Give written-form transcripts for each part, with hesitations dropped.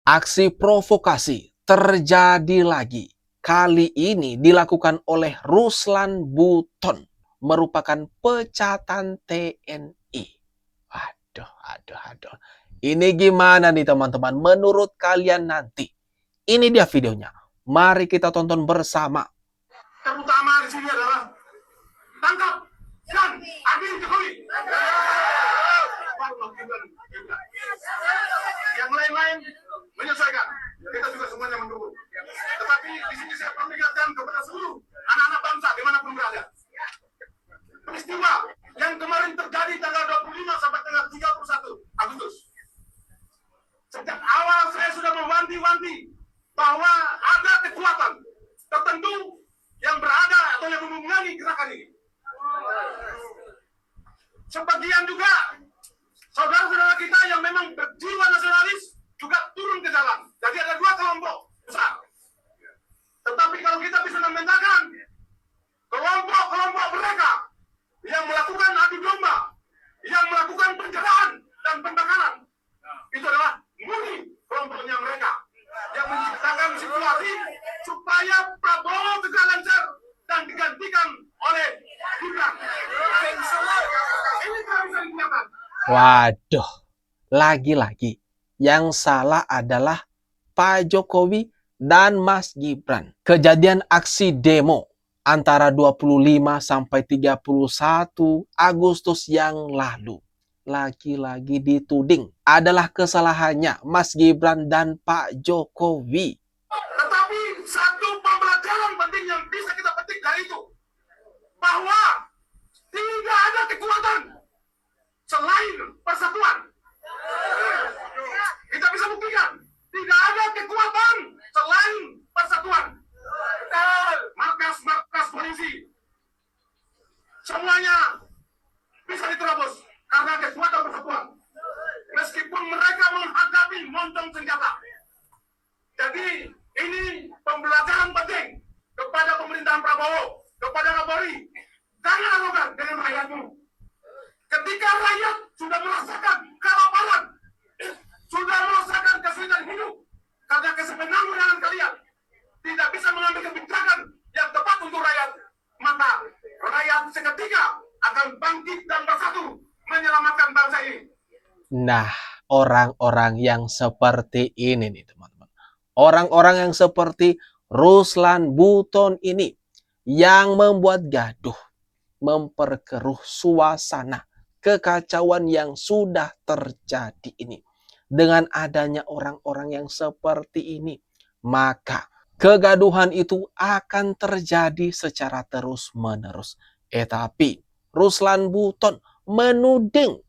Aksi provokasi terjadi lagi. Kali ini dilakukan oleh Ruslan Buton, merupakan pecatan TNI. Aduh. Ini gimana nih teman-teman? Menurut kalian nanti? Ini dia videonya. Mari kita tonton bersama. Terutama di sini adalah tangkap dan adil Jokowi. Yang lain-lain menyelesaikan. Kita juga semuanya mendukung. Tetapi di sini saya peringatkan kepada seluruh anak-anak bangsa dimanapun berada. Peristiwa yang kemarin terjadi tanggal 25 sampai tanggal 31 Agustus. Sejak awal saya sudah mewanti-wanti bahwa ada kekuatan tertentu yang berada atau yang menunggangi gerakan ini. Sebagian juga saudara-saudara kita yang memang berjiwa nasionalis juga turun ke jalan. Jadi ada dua kelompok besar. Tetapi kalau kita bisa membedakan kelompok-kelompok mereka yang melakukan adu domba, yang melakukan penjaraan dan pembakaran, itu adalah murni kelompoknya mereka yang menciptakan situasi supaya Prabowo tegak lancar dan digantikan oleh Gibran. Ini tidak bisa digunakan. Waduh, lagi-lagi yang salah adalah Pak Jokowi dan Mas Gibran. Kejadian aksi demo antara 25 sampai 31 Agustus yang lalu. Lagi-lagi dituding adalah kesalahannya Mas Gibran dan Pak Jokowi. Tetapi satu pembelajaran penting yang bisa kita petik dari itu, bahwa tidak ada kekuatan selain persatuan. Kita bisa buktikan, tidak ada kekuatan selain persatuan. Markas polisi, semuanya bisa diterobos karena kekuatan persatuan. Meskipun mereka menghadapi montong senjata. Jadi ini pembelajaran penting kepada pemerintahan Prabowo, kepada Kapolri. Jangan arogan dengan rakyatmu. Ketika rakyat sudah merasakan kelaparan, sudah merasakan kesulitan hidup karena kesemenangan kalian, tidak bisa mengambil kebijakan yang tepat untuk rakyat, maka rakyat seketika akan bangkit dan bersatu menyelamatkan bangsa ini. Nah, orang-orang yang seperti ini nih teman-teman. Orang-orang yang seperti Ruslan Buton ini yang membuat gaduh, memperkeruh suasana kekacauan yang sudah terjadi ini. Dengan adanya orang-orang yang seperti ini, maka kegaduhan itu akan terjadi secara terus-menerus. Tapi Ruslan Buton menuding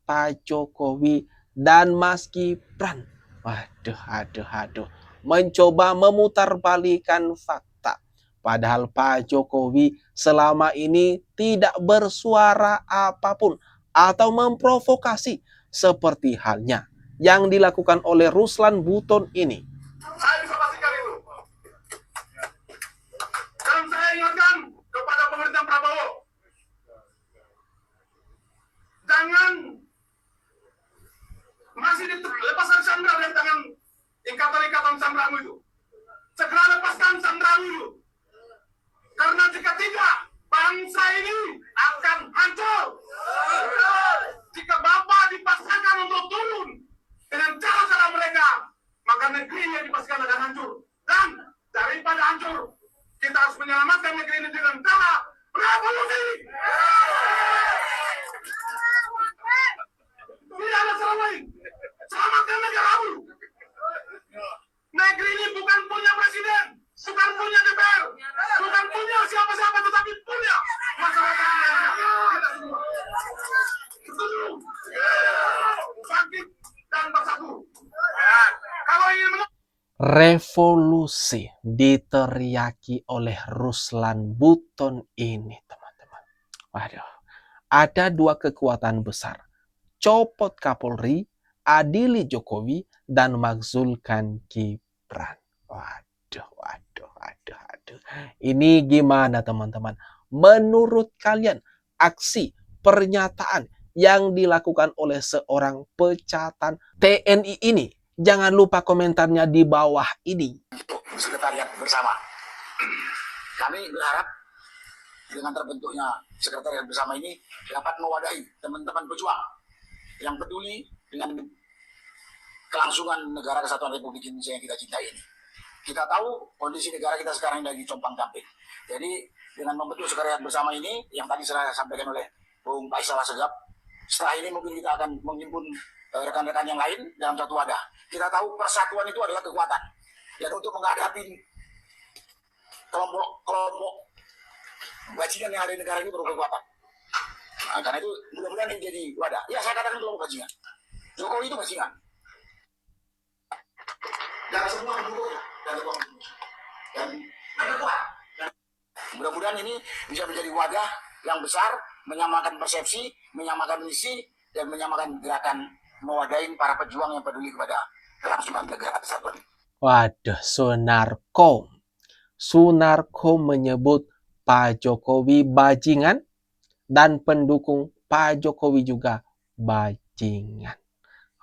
Pak Jokowi dan Mas Gibran. Aduh. Mencoba memutarbalikan fakta. Padahal Pak Jokowi selama ini tidak bersuara apapun atau memprovokasi seperti halnya yang dilakukan oleh Ruslan Buton ini. Saya bisa pastikan itu. Dan saya ingatkan kepada pemerintahan Prabowo, jangan masih dilepaskan sandra dari tangan ikatan-ikatan sandramu itu. Segera lepaskan sandramu itu. Karena jika tidak, bangsa ini akan hancur. Jika Bapak dipaksakan untuk turun dengan cara-cara mereka, maka negeri ini dipastikan akan hancur. Dan daripada hancur, kita harus menyelamatkan negeri ini dengan cara revolusi. Tidak ada cara lain. Selamatkan negaramu. Negeri ini bukan punya presiden, bukan punya DPR, bukan punya siapa-siapa, tetapi punya masyarakat. Kita semua. Setuju? Bangkit dan bersatu. Kalau ingin Revolusi diteriaki oleh Ruslan Buton ini, teman-teman. Waduh, ada dua kekuatan besar. Copot Kapolri, adili Jokowi, dan makzulkan Gibran. Waduh. Ini gimana teman-teman? Menurut kalian, aksi pernyataan yang dilakukan oleh seorang pecatan TNI ini Jangan lupa komentarnya di bawah ini. Sekretariat bersama. Kami berharap dengan terbentuknya sekretariat bersama ini dapat mewadahi teman-teman pejuang yang peduli dengan kelangsungan negara kesatuan Republik Indonesia yang kita cintai ini. Kita tahu kondisi negara kita sekarang lagi compang-camping. Jadi dengan membentuk sekretariat bersama ini yang tadi saya sampaikan oleh Bung Faisal Assegaf, setelah ini mungkin kita akan menghimpun rekan-rekan yang lain dalam satu wadah. Kita tahu persatuan itu adalah kekuatan. Dan untuk menghadapi kelompok bajingan yang ada di negara ini perlu kekuatan. Nah, karena itu mudah-mudahan ini jadi wadah. Ya saya katakan kelompok bajingan. Jokowi itu bajingan. Dan semua mendukung dan kuat. Mudah-mudahan ini bisa menjadi wadah yang besar, menyamakan persepsi, menyamakan misi, dan menyamakan gerakan mewadahin para pejuang yang peduli kepada kelangsungan negara kesatuan. Waduh, Sunarko. Sunarko menyebut Pak Jokowi bajingan dan pendukung Pak Jokowi juga bajingan.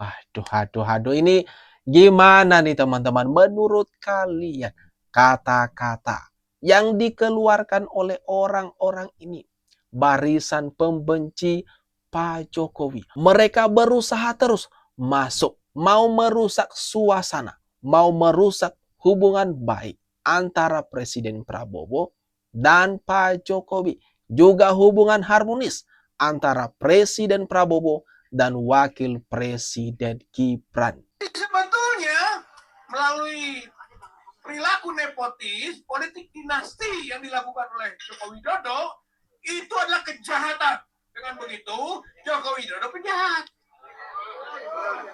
Aduh. Ini gimana nih teman-teman? Menurut kalian kata-kata yang dikeluarkan oleh orang-orang ini, barisan pembenci Pak Jokowi, mereka berusaha terus masuk, mau merusak suasana, mau merusak hubungan baik antara Presiden Prabowo dan Pak Jokowi, juga hubungan harmonis antara Presiden Prabowo dan Wakil Presiden Gibran. Sebetulnya melalui perilaku nepotis, politik dinasti yang dilakukan oleh Joko Widodo itu adalah kejahatan. Dengan begitu, Joko Widodo penjahat.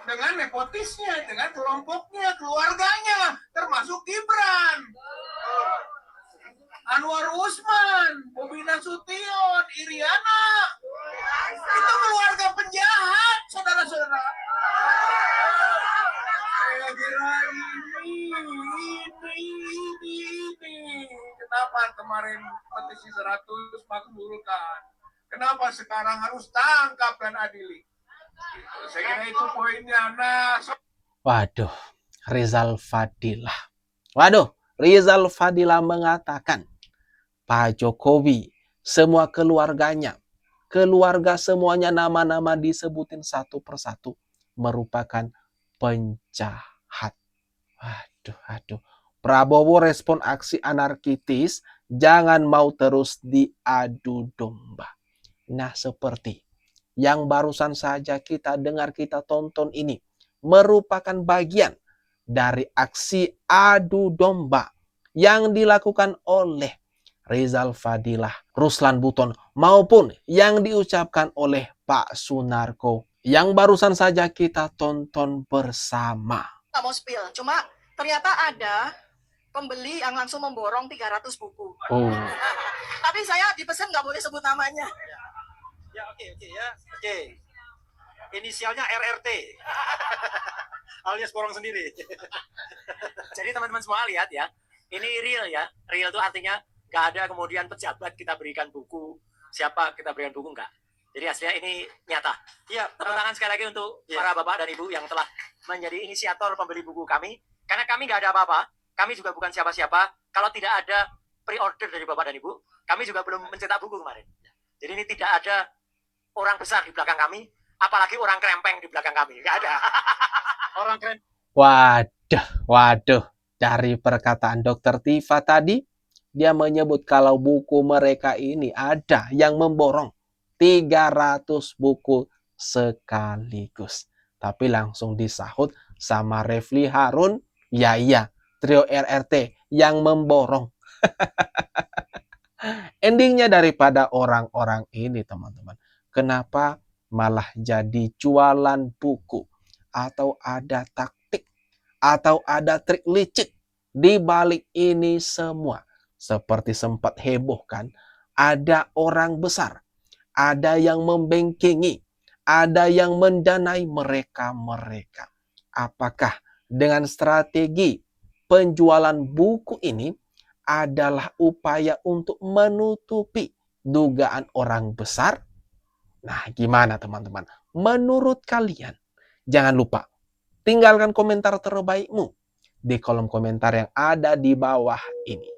Dengan nepotisnya, dengan kelompoknya, keluarganya, termasuk Gibran, Anwar Usman, Bobi Nasution, Iriana. Itu keluarga penjahat, saudara-saudara. Saya kira ini. Kenapa kemarin petisi 100 makbulkan? Kenapa sekarang harus tangkap dan adili? Saya kira itu poinnya. Nah, Waduh, Rizal Fadilah mengatakan Pak Jokowi, semua keluarganya, keluarga semuanya nama-nama disebutin satu persatu merupakan penjahat. Aduh. Prabowo respon aksi anarkitis, jangan mau terus diadu domba. Nah, seperti yang barusan saja kita dengar, kita tonton ini, merupakan bagian dari aksi adu domba yang dilakukan oleh Rizal Fadilah, Ruslan Buton, maupun yang diucapkan oleh Pak Sunarko yang barusan saja kita tonton bersama. Nggak mau spill, cuma ternyata ada pembeli yang langsung memborong 300 buku. Tapi saya dipesan nggak boleh sebut namanya. Ya oke. Inisialnya RRT. Alias borong sendiri. Jadi teman-teman semua lihat ya, ini real ya. Real itu artinya nggak ada kemudian pejabat kita berikan buku, siapa kita berikan buku, enggak. Jadi hasilnya ini nyata. Iya, tepuk tangan sekali lagi untuk para bapak dan ibu yang telah menjadi inisiator pembeli buku kami. Karena kami nggak ada apa-apa, kami juga bukan siapa-siapa. Kalau tidak ada pre-order dari bapak dan ibu, kami juga belum mencetak buku kemarin. Jadi ini tidak ada orang besar di belakang kami, apalagi orang krempeng di belakang kami. Nggak ada. Orang keren. Waduh. Dari perkataan Dr. Tifa tadi, dia menyebut kalau buku mereka ini ada yang memborong 300 buku sekaligus. Tapi langsung disahut sama Refli Harun, ya iya, trio RRT yang memborong. Endingnya daripada orang-orang ini, teman-teman, kenapa malah jadi jualan buku? Atau ada taktik, atau ada trik licik di balik ini semua? Seperti sempat heboh kan, ada orang besar, ada yang membengkengi, ada yang mendanai mereka. Apakah dengan strategi penjualan buku ini adalah upaya untuk menutupi dugaan orang besar? Nah, gimana teman-teman? Menurut kalian? Jangan lupa Tinggalkan komentar terbaikmu di kolom komentar yang ada di bawah ini.